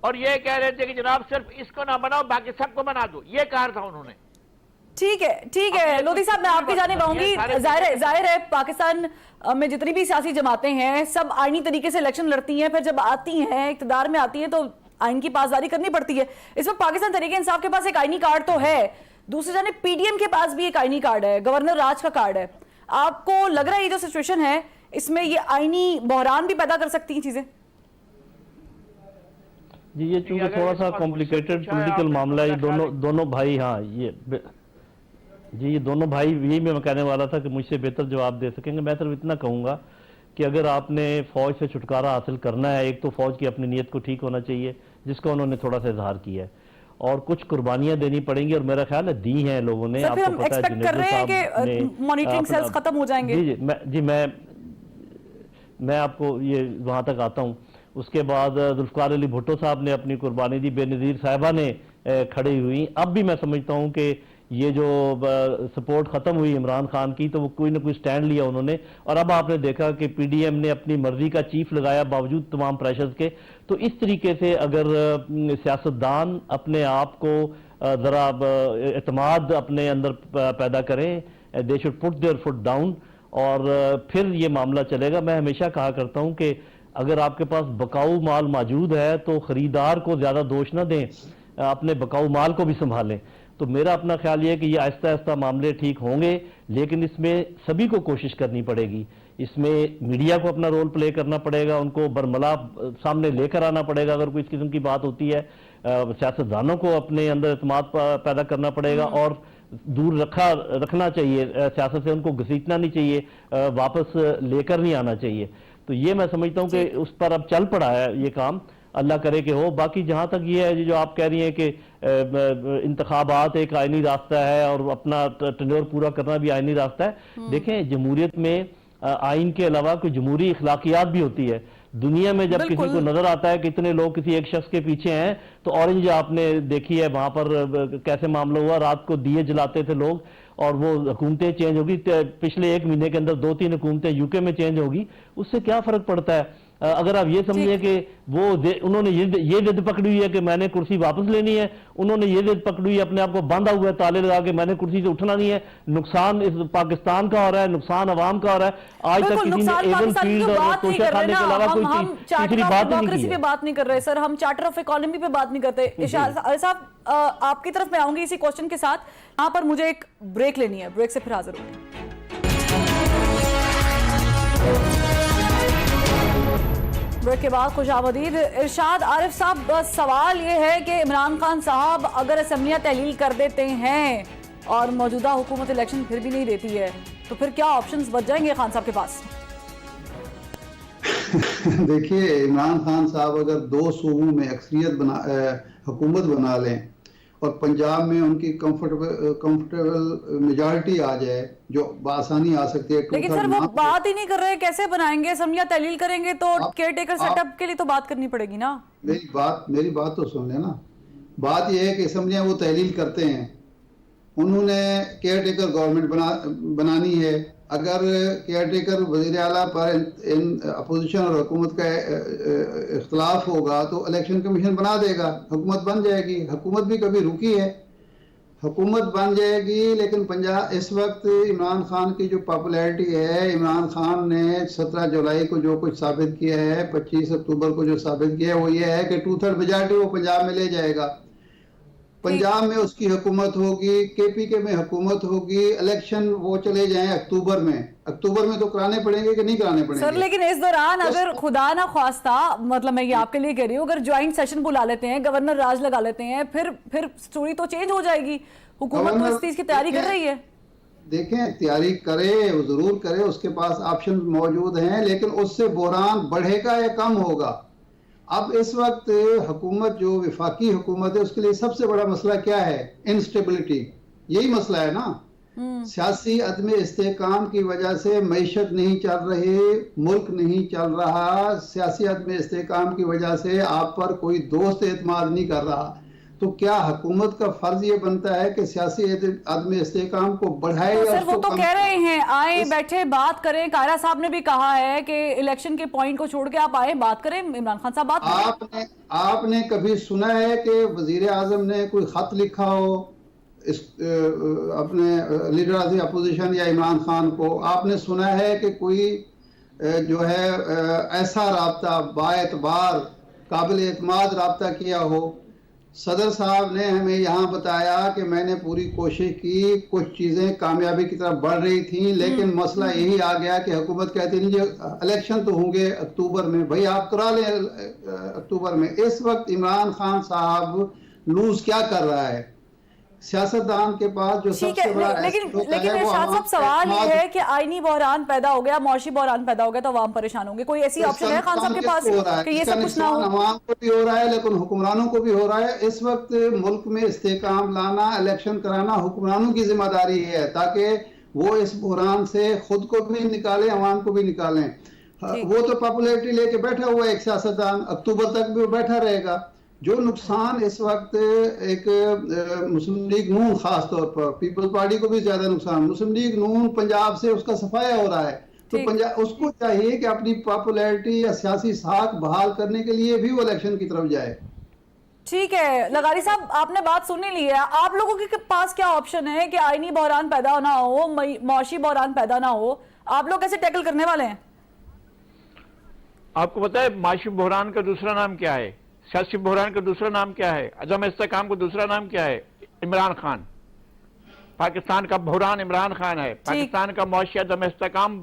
और ये कह रहे थे कि जनाब सिर्फ इसको ना बनाओ, बाकी सबको बना दो, ये कहा था उन्होंने। ठीक है लोधी साहब, मैं आपकी जानिब आऊंगी। जाहिर है पाकिस्तान में जितनी भी सियासी जमातें हैं सब आईनी तरीके से इलेक्शन लड़ती हैं, फिर जब आती हैं इक़्तिदार में आती हैं तो आइन की पासदारी करनी पड़ती है। इस वक्त पाकिस्तान तहरीक इंसाफ के पास एक आईनी कार्ड तो है, दूसरी जानिब पीडीएम के पास भी एक आईनी कार्ड है, गवर्नर राज का कार्ड है। आपको लग रहा है ये जो सिचुएशन है इसमें ये आईनी बहरान भी पैदा कर सकती है चीजें? जी, ये चूंकि थोड़ा सा कॉम्प्लिकेटेड पॉलिटिकल मामला है, ये दोनों भाई, हाँ ये दोनों भाई, यही मैं कहने वाला था कि मुझसे बेहतर जवाब दे सकेंगे। मैं सिर्फ इतना कहूंगा कि अगर आपने फौज से छुटकारा हासिल करना है, एक तो फौज की अपनी नीयत को ठीक होना चाहिए, जिसका उन्होंने थोड़ा सा इजहार किया है, और कुछ कुर्बानियां देनी पड़ेंगी, और मेरा ख्याल है दी हैं लोगों ने। आपको पता है कर रहे हैं कि मॉनिटरिंग सेल्स खत्म हो जाएंगे। जी मैं आपको ये वहां तक आता हूं। उसके बाद जुल्फकार अली भुट्टो साहब ने अपनी कुर्बानी दी, बेनज़ीर साहिबा ने खड़ी हुई। अब भी मैं समझता हूं कि ये जो सपोर्ट खत्म हुई इमरान खान की, तो वो कोई ना कोई स्टैंड लिया उन्होंने, और अब आपने देखा कि पीडीएम ने अपनी मर्जी का चीफ लगाया बावजूद तमाम प्रेशर्स के। तो इस तरीके से अगर सियासतदान अपने आप को जरा एतमाद अपने अंदर पैदा करें, they should put there foot down, और फिर ये मामला चलेगा। मैं हमेशा कहा करता हूं कि अगर आपके पास बकाऊ माल मौजूद है तो खरीदार को ज्यादा दोष ना दें, अपने बकाऊ माल को भी संभालें। तो मेरा अपना ख्याल ये है कि ये आहिस्ता आहिस्ता मामले ठीक होंगे, लेकिन इसमें सभी को कोशिश करनी पड़ेगी। इसमें मीडिया को अपना रोल प्ले करना पड़ेगा, उनको बरमला सामने लेकर आना पड़ेगा अगर कोई इस किस्म की बात होती है। सियासतदानों को अपने अंदर एतमाद पैदा करना पड़ेगा, और दूर रखना चाहिए सियासत से, उनको घसीटना नहीं चाहिए, वापस लेकर नहीं आना चाहिए। तो ये मैं समझता हूं कि उस पर अब चल पड़ा है ये काम, अल्लाह करे कि हो। बाकी जहां तक ये है जो आप कह रही हैं कि इंतखाबात एक आईनी रास्ता है और अपना टेन्योर पूरा करना भी आईनी रास्ता है। देखें, जमहूरियत में आइन के अलावा कोई जमहूरी इखलाकियात भी होती है। दुनिया में जब किसी को नजर आता है कि इतने लोग किसी एक शख्स के पीछे हैं, तो ऑरेंज आपने देखी है वहां पर कैसे मामला हुआ, रात को दिए जलाते थे लोग, और वो हुकूमतें चेंज होगी, पिछले 1 महीने के अंदर 2-3 हुकूमतें यूके में चेंज होगी, उससे क्या फर्क पड़ता है? अगर आप ये समझिए कि वो उन्होंने ये जिद पकड़ी हुई है कि मैंने कुर्सी वापस लेनी है, उन्होंने ये जिद पकड़ी हुई है, अपने आप को बांधा हुआ है ताले लगा के मैंने कुर्सी से उठना नहीं है। नुकसान इस पाकिस्तान का हो रहा है, नुकसान अवाम का हो रहा है। आज तक किसी ने एवन फील्ड और तोशा खाने के अलावा कोई तीसरी बात नहीं की। बात नहीं कर रहे सर, हम चार्टर ऑफ इकोनॉमी पे बात नहीं करते। इरशाद साहब, आपकी तरफ मैं आऊंगी इसी क्वेश्चन के साथ। यहाँ पर मुझे एक ब्रेक लेनी है, ब्रेक से फिर हाजिर होंगे। ब्रेक के बाद खुशामदीद। इरशाद आरिफ साहब, सवाल ये है कि इमरान खान साहब अगर असेंबलियां तहलील कर देते हैं और मौजूदा हुकूमत इलेक्शन फिर भी नहीं देती है, तो फिर क्या ऑप्शंस बच जाएंगे खान साहब के पास? देखिए, इमरान खान साहब अगर 2 सूबों में अक्सरियत हुकूमत बना लें और पंजाब में उनकी कंफर्टेबल मेजॉरिटी आ जाए, जो आसानी आ सकती है। लेकिन सर वो बात ही नहीं कर रहे, कैसे बनाएंगे? असेंबलियां तहलील करेंगे तो केयर टेकर सेटअप के लिए तो बात करनी पड़ेगी ना। मेरी बात तो सुन लेना। बात यह है कि असेंबलियां वो तहलील करते हैं, उन्होंने केयर टेकर गवर्नमेंट बनानी है। अगर केयर टेकर वज़ीर आला पर अपोजिशन और हुकूमत का इख्तलाफ होगा तो इलेक्शन कमीशन बना देगा, हुकूमत बन जाएगी। हुकूमत भी कभी रुकी है, हुकूमत बन जाएगी। लेकिन पंजाब इस वक्त इमरान खान की जो पॉपुलैरिटी है, इमरान खान ने 17 जुलाई को जो कुछ साबित किया है, 25 अक्टूबर को जो साबित किया है, वो ये है कि 2/3 मेजॉरिटी वो पंजाब में ले जाएगा। पंजाब में उसकी हुकूमत होगी, KPK में हुकूमत होगी, इलेक्शन वो चले जाएं अक्टूबर में तो कराने पड़ेंगे कि नहीं कराने पड़ेंगे? सर लेकिन इस दौरान अगर खुदा ना ख्वास्ता, मतलब मैं ये आपके लिए कह रही हूँ, अगर ज्वाइंट सेशन बुला लेते हैं, गवर्नर राज लगा लेते हैं, फिर स्टोरी तो चेंज हो जाएगी। हुकूमत तो इस चीज की तैयारी कर रही है। देखें, तैयारी करे, वो जरूर करे, उसके पास ऑप्शन मौजूद हैं, लेकिन उससे बहरान बढ़ेगा या कम होगा? अब इस वक्त हुकूमत जो वफाकी हुकूमत है उसके लिए सबसे बड़ा मसला क्या है? इंस्टेबिलिटी, यही मसला है ना। सियासी अदम इस्तेकाम की वजह से मईशत नहीं चल रही, मुल्क नहीं चल रहा, सियासी अदम इस्तेकाम की वजह से आप पर कोई दोस्त एतमाद नहीं कर रहा। तो क्या हुकूमत का फर्ज ये बनता है कि सियासी अदम इस्तेकाम को बढ़ाए? तो सर वो तो कह रहे हैं आए बैठे बात करें। कायरा साहब ने भी कहा है कि इलेक्शन के पॉइंट को छोड़ के आप आए बात करें, इमरान खान साहब बात करें। आपने कभी सुना है कि वजीर आजम ने कोई खत लिखा हो अपने लीडर ऑफ द अपोजिशन या इमरान खान को? आपने सुना है कि कोई जो है ऐसा राब्ता बाएतबार काबिल एतमाद राब्ता किया हो? सदर साहब ने हमें यहाँ बताया कि मैंने पूरी कोशिश की, कुछ चीज़ें कामयाबी की तरफ बढ़ रही थी, लेकिन मसला यही आ गया कि हुकूमत कहती नहीं जी इलेक्शन तो होंगे अक्टूबर में, भाई आप करा लें अक्टूबर में। इस वक्त इमरान खान साहब लूज क्या कर रहा है? सियासतदान के पास जो सबसे बड़ा लेकिन इरशाद साहब सवाल ये है कि आईनी बहरान पैदा हो गया, मौशी बहरान पैदा हो गया तो अवाम परेशान होंगे। कोई ऐसी ऑप्शन है खान साहब के पास कि ये सब कुछ ना हो? अवाम को भी हो रहा है लेकिन हुक्मरानों को भी हो रहा है। इस वक्त मुल्क में इस्तेकाम लाना, इलेक्शन कराना हुक्मरानों की जिम्मेदारी है ताकि वो इस बहरान से खुद को भी निकालें, अवाम को भी निकालें। वो तो पॉपुलैरिटी लेके बैठा हुआ है एक सियासतदान, अक्टूबर तक भी वो बैठा रहेगा। जो नुकसान इस वक्त एक मुस्लिम लीग नून खास तौर पर, पीपल्स पार्टी को भी ज्यादा नुकसान, मुस्लिम लीग नून पंजाब से उसका सफाया हो रहा है, तो पंजाब उसको चाहिए कि अपनी पॉपुलैरिटी या सियासी साख बहाल करने के लिए भी वो इलेक्शन की तरफ जाए। ठीक है लगारी साहब, आपने बात सुन ली है। आप लोगों के पास क्या ऑप्शन है कि आईनी बहरान पैदा ना हो, मौशी बहरान पैदा ना हो? आप लोग कैसे टैकल करने वाले हैं? आपको पता है माशी बहरान का दूसरा नाम क्या है? सियासी बहरान का दूसरा नाम क्या है? अदम इस्तेकाम का दूसरा नाम क्या है? इमरान खान। पाकिस्तान का बहरान इमरान खान है, पाकिस्तान का मौशी अदम इस्तेकाम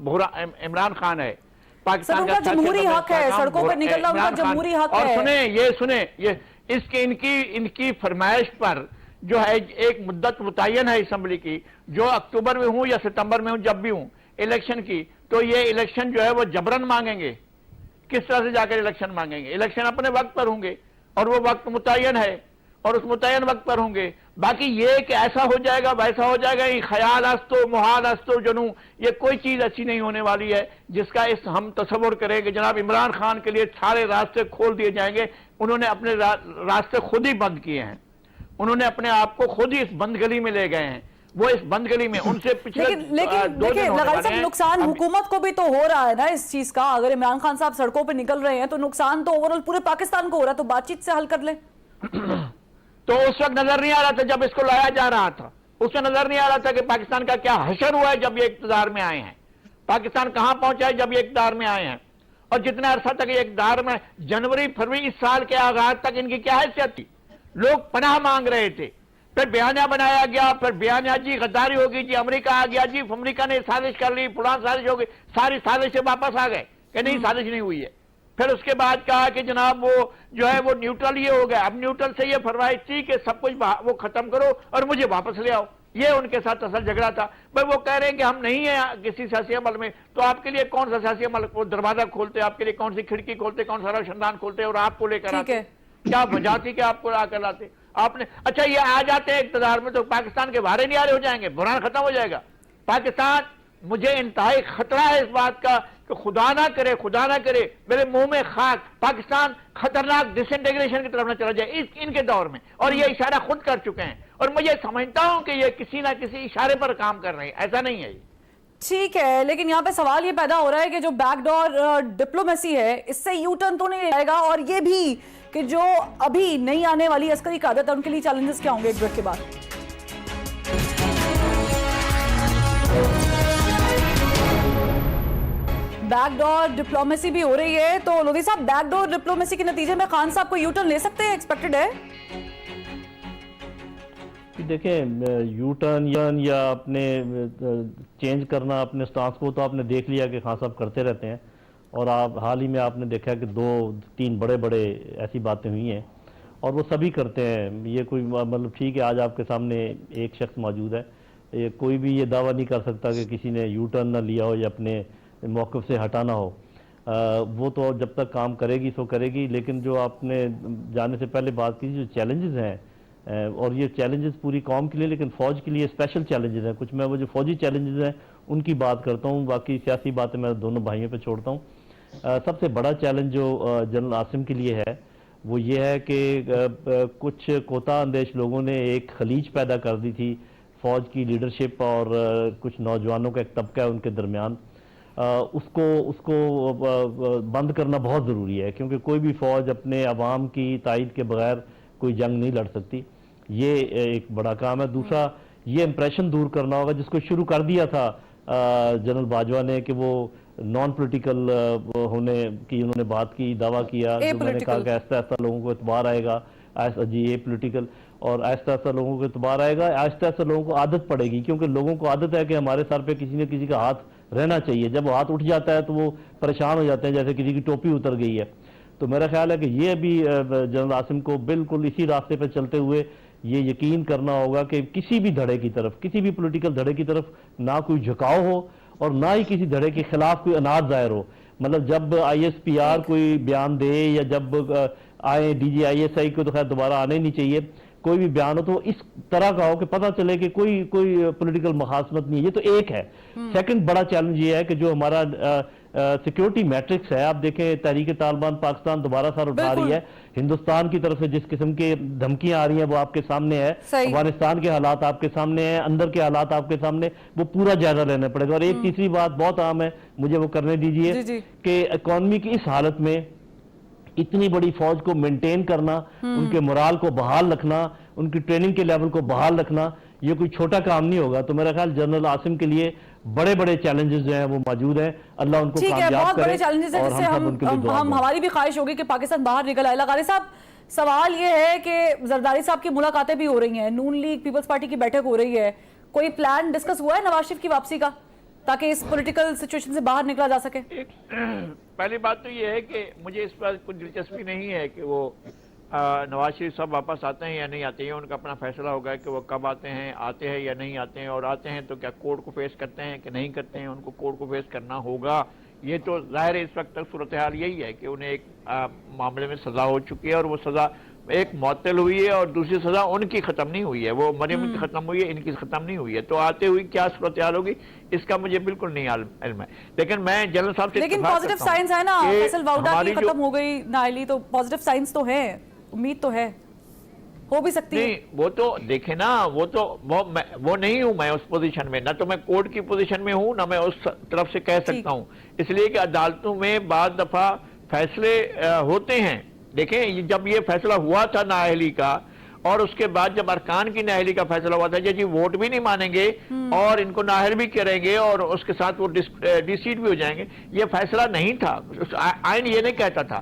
इमरान खान है, पाकिस्तान का जमहूरी हक है, सड़कों पर निकलना उनका जमहूरी हक है। और सुने ये इसके इनकी फरमाइश पर जो है एक मुद्दत मुतय्यन है असम्बली की, जो अक्टूबर में हूं या सितंबर में हूं, जब भी हूं इलेक्शन की, तो ये इलेक्शन जो है वो जबरन मांगेंगे। किस तरह से जाकर इलेक्शन मांगेंगे? इलेक्शन अपने वक्त पर होंगे और वो वक्त मुतय्यन है और उस मुतय्यन वक्त पर होंगे। बाकी ये कि ऐसा हो जाएगा वैसा हो जाएगा, ये ख्याल अस्तो मुहाल अस्तो जनू, ये कोई चीज ऐसी नहीं होने वाली है जिसका इस हम तस्वुर करें कि जनाब इमरान खान के लिए सारे रास्ते खोल दिए जाएंगे। उन्होंने अपने रास्ते खुद ही बंद किए हैं, उन्होंने अपने आप को खुद ही इस बंद गली में ले गए हैं। वो इस बंद गली में उनसे पिछले लेकिन देखिए लगारी साहब, नुकसान हुकूमत को भी तो हो रहा है ना इस चीज का। अगर इमरान खान साहब सड़कों पे निकल रहे हैं तो नुकसान तो ओवरऑल पूरे पाकिस्तान को हो रहा है, तो बातचीत से हल कर ले। तो उस वक्त नजर नहीं आ रहा था जब इसको लाया जा रहा था, उससे नजर नहीं आ रहा था कि पाकिस्तान का क्या हशर हुआ है जब ये इक़्तिदार में आए हैं, पाकिस्तान कहां पहुंचा है जब ये इक़्तिदार में आए हैं। और जितने अरसा तक ये इक़्तिदार में, जनवरी फरवरी इस साल के आगाज तक इनकी क्या हैसियत थी? लोग पनाह मांग रहे थे, फिर बयानिया बनाया गया, फिर बयानिया जी गद्दारी होगी जी, अमेरिका आ गया जी, अमेरिका ने साजिश कर ली, पुरानी साजिश हो गई, सारी साजिश से वापस आ गए कि नहीं साजिश नहीं हुई है। फिर उसके बाद कहा कि जनाब वो जो है वो न्यूट्रल ये हो गया। अब न्यूट्रल से ये फरमाइश थी कि सब कुछ वो खत्म करो और मुझे वापस ले आओ। ये उनके साथ असल झगड़ा था। भाई वो कह रहे हैं कि हम नहीं है किसी सियासी अमल में, तो आपके लिए कौन सा सियासी अमल वो दरवाजा खोलते, आपके लिए कौन सी खिड़की खोलते, कौन सा रोशनदान खोलते और आपको लेकर आते? क्या वजह थी कि आपको आकर लाते? आपने अच्छा ये आ जाते हैं इक़्तिदार में तो पाकिस्तान के बारे नहीं आ रहे हो जाएंगे, बुरान खत्म हो जाएगा पाकिस्तान। मुझे इंतहाई खतरा है इस बात का कि खुदा ना करे मेरे मुंह में खाक, पाकिस्तान खतरनाक डिसइंटीग्रेशन की तरफ न चला जाए इनके दौर में। और ये इशारा खुद कर चुके हैं और मैं ये समझता हूं कि ये किसी ना किसी इशारे पर काम कर रहे हैं, ऐसा नहीं है। ठीक है, लेकिन यहाँ पे सवाल ये पैदा हो रहा है कि जो बैकडोर डिप्लोमेसी है इससे यू टर्न तो नहीं आएगा, और ये भी कि जो अभी नहीं आने वाली अस्करी क़यादत है उनके लिए चैलेंजेस क्या होंगे एक ब्रेक के बाद? बैकडोर डिप्लोमेसी भी हो रही है, तो लोधी साहब बैकडोर डिप्लोमेसी के नतीजे में खान साहब को यू टर्न ले सकते हैं, एक्सपेक्टेड है? دیکھیں یو ٹرن یا اپنے چینج کرنا اپنے سٹانس کو تو آپ نے دیکھ لیا کہ خان صاحب کرتے رہتے ہیں، اور آپ حال ہی میں آپ نے دیکھا کہ 2-3 بڑے ایسی باتیں ہوئی ہیں اور وہ سبھی کرتے ہیں. یہ کوئی مطلب ٹھیک ہے آج آپ کے سامنے ایک شخص موجود ہے، کوئی بھی یہ دعویٰ نہیں کر سکتا کہ کسی نے یو ٹرن نہ لیا ہو یا اپنے موقف سے ہٹانا ہو. وہ تو جب تک کام کرے گی سو کرے گی. لیکن جو آپ نے جانے سے پہلے بات کی جو چیلنجز ہیں، اور یہ چیلنجز پوری قوم کے لیے لیکن فوج کے لیے اسپیشل چیلنجز ہیں کچھ. میں وہ جو فوجی چیلنجز ہیں ان کی بات کرتا ہوں، باقی سیاسی باتیں میں دونوں بھائیوں پہ چھوڑتا ہوں. سب سے بڑا چیلنج جو جنرل عاصم کے لیے ہے وہ یہ ہے کہ کچھ کوتا اندیش لوگوں نے ایک خلیج پیدا کر دی تھی فوج کی لیڈرشپ اور کچھ نوجوانوں کا ایک طبقہ ہے ان کے درمیان. اس کو بند کرنا بہت ضروری ہے، کیونکہ کوئی بھی فوج اپنے عوام کی تائید کے بغیر کوئی جنگ نہیں لڑ سکتی. یہ ایک بڑا کام ہے. دوسرا یہ امپریشن دور کرنا ہوگا جس کو شروع کر دیا تھا جنرل باجوہ نے کہ وہ نان پولیٹیکل ہونے کی انہوں نے بات کی، دعویٰ کیا. میں نے کہا کہ آہستہ آہستہ لوگوں کو اعتبار آئے گا، اے پولیٹیکل، اور آہستہ آہستہ لوگوں کو اعتبار آئے گا، آہستہ آہستہ لوگوں کو عادت پڑے گی، کیونکہ لوگوں کو عادت ہے کہ ہمارے سر پہ کسی نہ کسی کا ہاتھ رہنا چاہیے. جب وہ ہاتھ اٹھ جاتا ہے تو وہ پریشان ہو جاتے ہیں جیسے کسی کی ٹوپی اتر گئی ہے. تو میرا خیال ہے کہ یہ بھی جنرل عاصم کو بالکل اسی راستے پہ چلتے ہوئے یہ یقین کرنا ہوگا کہ کسی بھی دھڑے کی طرف، کسی بھی پولیٹیکل دھڑے کی طرف نہ کوئی جھکاؤ ہو اور نہ ہی کسی دھڑے کے خلاف کوئی اناج ظاہر ہو. مطلب جب ISPR کوئی بیان دے یا جب آئے DG ISI کو تو خیر دوبارہ آنے نہیں چاہیے، کوئی بھی بیان ہو تو اس طرح کا ہو کہ پتہ چلے کہ کوئی پولیٹیکل مخاصمت نہیں ہے. یہ تو ایک ہے. سیکنڈ بڑا چیلنج یہ ہے کہ جو ہمارا سیکیورٹی میٹرکس ہے، آپ دیکھیں تحریک طالبان پاکستان دوبارہ سر اٹھا رہی ہے. ہندوستان کی طرف سے جس قسم کے دھمکیاں آ رہی ہیں وہ آپ کے سامنے ہے. افغانستان کے حالات آپ کے سامنے ہیں، اندر کے حالات آپ کے سامنے، وہ پورا جائزہ لینا پڑے گا. اور ایک تیسری بات بہت عام ہے، مجھے وہ کرنے دیجئے، کہ اکانومی کی اس حالت میں اتنی بڑی فوج کو مینٹین کرنا، ان کے morale کو بحال رکھنا، ان کی ٹریننگ کے لیول کو بحال رکھنا، یہ کوئی چھوٹا کام نہیں ہوگا. تو میرا خیال جنرل عاصم کے لیے بڑے چیلنجز جو ہیں وہ موجود ہیں. اللہ ان کو کامیاب کرے. اور ہماری بھی خواہش ہوگی کہ پاکستان باہر نکل آئے. لغاری صاحب، سوال یہ ہے کہ زرداری صاحب کی ملاقاتیں بھی ہو رہی ہیں، نون لیگ پیپلز پارٹی کی بیٹھک ہو رہی ہے، کوئی پلان ڈسکس ہوا ہے نواز شریف کی واپسی کا تاکہ اس پولیٹیکل سچویشن سے باہر نکلا جا سکے؟ پہلی بات تو یہ ہے کہ مجھے اس پر کوئی دلچسپی نہیں ہے کہ وہ نواز شریف صاحب واپس آتے ہیں یا نہیں آتے ہیں. ان کا اپنا فیصلہ ہوگا کہ وہ کب آتے ہیں یا نہیں آتے ہیں، اور آتے ہیں تو کیا کورٹ کو فیس کرتے ہیں کہ نہیں کرتے ہیں. ان کو کورٹ کو فیس کرنا ہوگا. یہ تو ظاہر ہے اس وقت تک صورتحال یہی ہے کہ انہیں ایک معاملے میں سزا ہو چکی ہے، اور وہ سزا ایک معطل ہوئی ہے، اور دوسری سزا ان کی ختم نہیں ہوئی ہے. وہ مریم کی ختم ہوئی ہے، ان کی ختم نہیں ہوئی ہے. تو آتے ہوئی کیا صورتحال ہوگی اس کا مجھے بالکل نہیں علم ہے. لیکن میں جنرل صاحب سے لیکن پازیٹیو سائنس ہے نا، فیصل واؤڈا کی ختم ہو گئی نااہلی، تو پازیٹیو سائنس تو ہے، امید تو ہے، ہو بھی سکتی ہے. نہیں وہ تو دیکھیں نا، وہ نہیں ہوں میں اس پوزیشن میں، نہ تو میں کورٹ کی پوزیشن میں ہوں، نہ میں اس طرف سے کہہ سکتا ہوں. اس لیے کہ عدالتوں میں بعض دفعہ فیصلے ہوتے ہیں. دیکھیں جب یہ فیصلہ ہوا تھا نااہلی کا، اور اس کے بعد جب ارکان کی نااہلی کا فیصلہ ہوا تھا جی ووٹ بھی نہیں مانیں گے اور ان کو نااہل بھی کریں گے اور اس کے ساتھ وہ ڈیسیٹ بھی ہو جائیں گے، یہ فیصلہ نہیں تھا. آئین یہ نہیں کہتا تھا.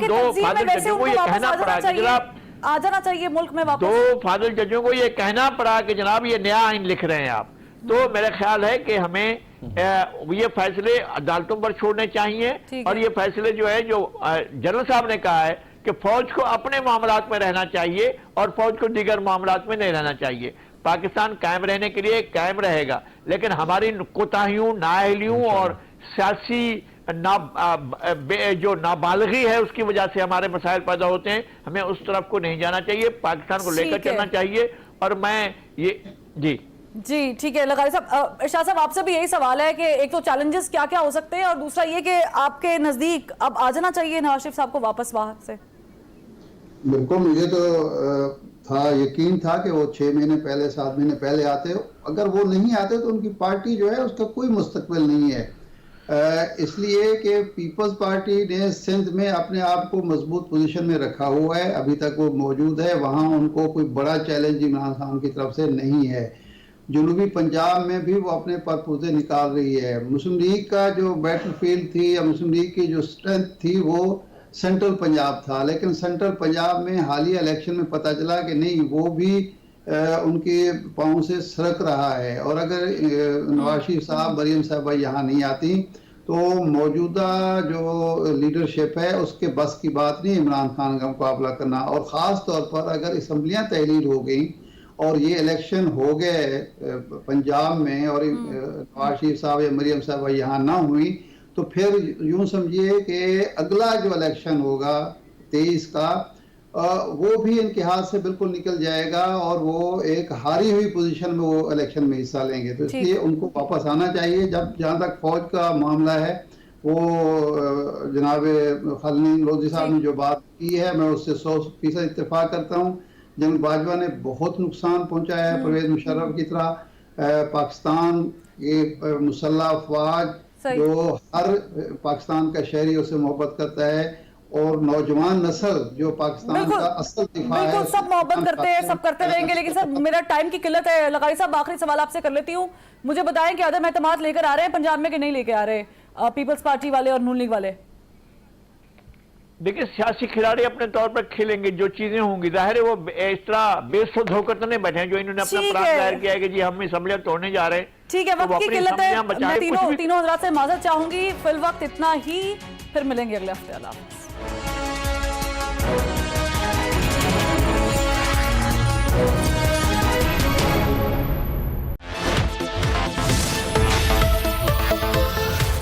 دو فاضل ججوں کو یہ کہنا پڑا کہ جناب آ جانا چاہیے ملک میں واپس. 2 فاضل ججوں کو یہ کہنا پڑا کہ جناب یہ نیا آئین لکھ رہے ہیں آپ. تو میرا خیال ہے کہ ہمیں یہ فیصلے عدالتوں پر چھوڑنے چاہیے. اور یہ فیصلے جو ہے جو جنرل صاحب نے کہا ہے کہ فوج کو اپنے معاملات میں رہنا چاہیے اور فوج کو دیگر معاملات میں نہیں رہنا چاہیے. پاکستان قائم رہنے کے لیے قائم رہے گا، لیکن ہماری کوتاہیوں، نااہلیوں اور سیاسی جو نابالغی ہے اس کی وجہ سے ہمارے مسائل پیدا ہوتے ہیں. ہمیں اس طرف کو نہیں جانا چاہیے، پاکستان کو لے کر چلنا چاہیے. اور میں یہ جی ٹھیک ہے. لغاری صاحب، ارشاد صاحب آپ سے بھی یہی سوال ہے کہ ایک تو چیلنجز کیا کیا ہو سکتے ہیں، اور دوسرا یہ کہ آپ کے نزدیک اب آ جانا چاہیے نواز شریف صاحب کو واپس باہر سے؟ بالکل، مجھے تو تھا یقین تھا کہ وہ 6 مہینے پہلے 7 مہینے پہلے آتے. اگر وہ نہیں آتے تو ان کی پارٹی جو ہے اس کا کوئی مستقبل نہیں ہے. اس لیے کہ پیپلز پارٹی نے سندھ میں اپنے آپ کو مضبوط پوزیشن میں رکھا ہوا ہے، ابھی تک وہ موجود ہے. وہاں ان کو کوئی بڑا چیلنج عمران خان کی طرف سے نہیں ہے. جنوبی پنجاب میں بھی وہ اپنے پرپوزے نکال رہی ہے. مسلم لیگ کا جو بیٹل فیلڈ تھی یا مسلم لیگ کی جو اسٹرینتھ تھی وہ سینٹرل پنجاب تھا، لیکن سینٹرل پنجاب میں حالیہ الیکشن میں پتہ چلا کہ نہیں، وہ بھی उनके पाँव से सरक रहा है। और अगर नवाज शरीफ साहब, मरीम साहबा यहाँ नहीं आती तो मौजूदा जो लीडरशिप है उसके बस की बात नहीं इमरान खान का मुकाबला करना। और ख़ास तौर पर अगर असम्बलियाँ तहलील हो गई और ये इलेक्शन हो गए पंजाब में और नवाज शरीफ साहब या मरीम साहबा यहाँ ना हुई तो फिर यूं समझिए कि अगला जो इलेक्शन होगा 23 का वो भी इनके हाथ से बिल्कुल निकल जाएगा और वो एक हारी हुई पोजीशन में वो इलेक्शन में हिस्सा लेंगे। तो इसलिए उनको वापस आना चाहिए। जहाँ तक फौज का मामला है वो जनाब खलील लोधी साहब ने जो बात की है मैं उससे 100% इत्तेफाक करता हूँ। जनरल बाजवा ने बहुत नुकसान पहुंचाया है परवेज मुशर्रफ की तरह। पाकिस्तान के मुसल्लह अफवाज जो हर पाकिस्तान का शहरी उससे मोहब्बत करता है और नौजवान नस्ल जो पाकिस्तान का असल दिफा है, बिल्कुल सब मोहब्बत करते हैं, सब करते रहेंगे। लेकिन सर मेरा टाइम की किल्लत है। लगाई साहब आखिरी सवाल आपसे कर लेती हूँ, मुझे बताएं कि आदम एतमाद लेकर आ रहे हैं पंजाब में कि नहीं लेकर आ रहे पीपल्स पार्टी वाले और नून लीग वाले? देखिए सियासी खिलाड़ी अपने तौर पर खेलेंगे, जो चीजें होंगी जाहिर है वो इस तरह बेसुध होकर तो नहीं बैठे हैं जो इन्होंने अपना प्राण जाहिर किया है कि जी हम असम्बलियां तोड़ने जा रहे हैं। ठीक है, वक्त की किल्लत है। मैं तीनों हजरात से माजरत चाहूंगी। फिल वक्त इतना ही, फिर मिलेंगे अगले हफ्ते। अल्लाह हाफ़िज़।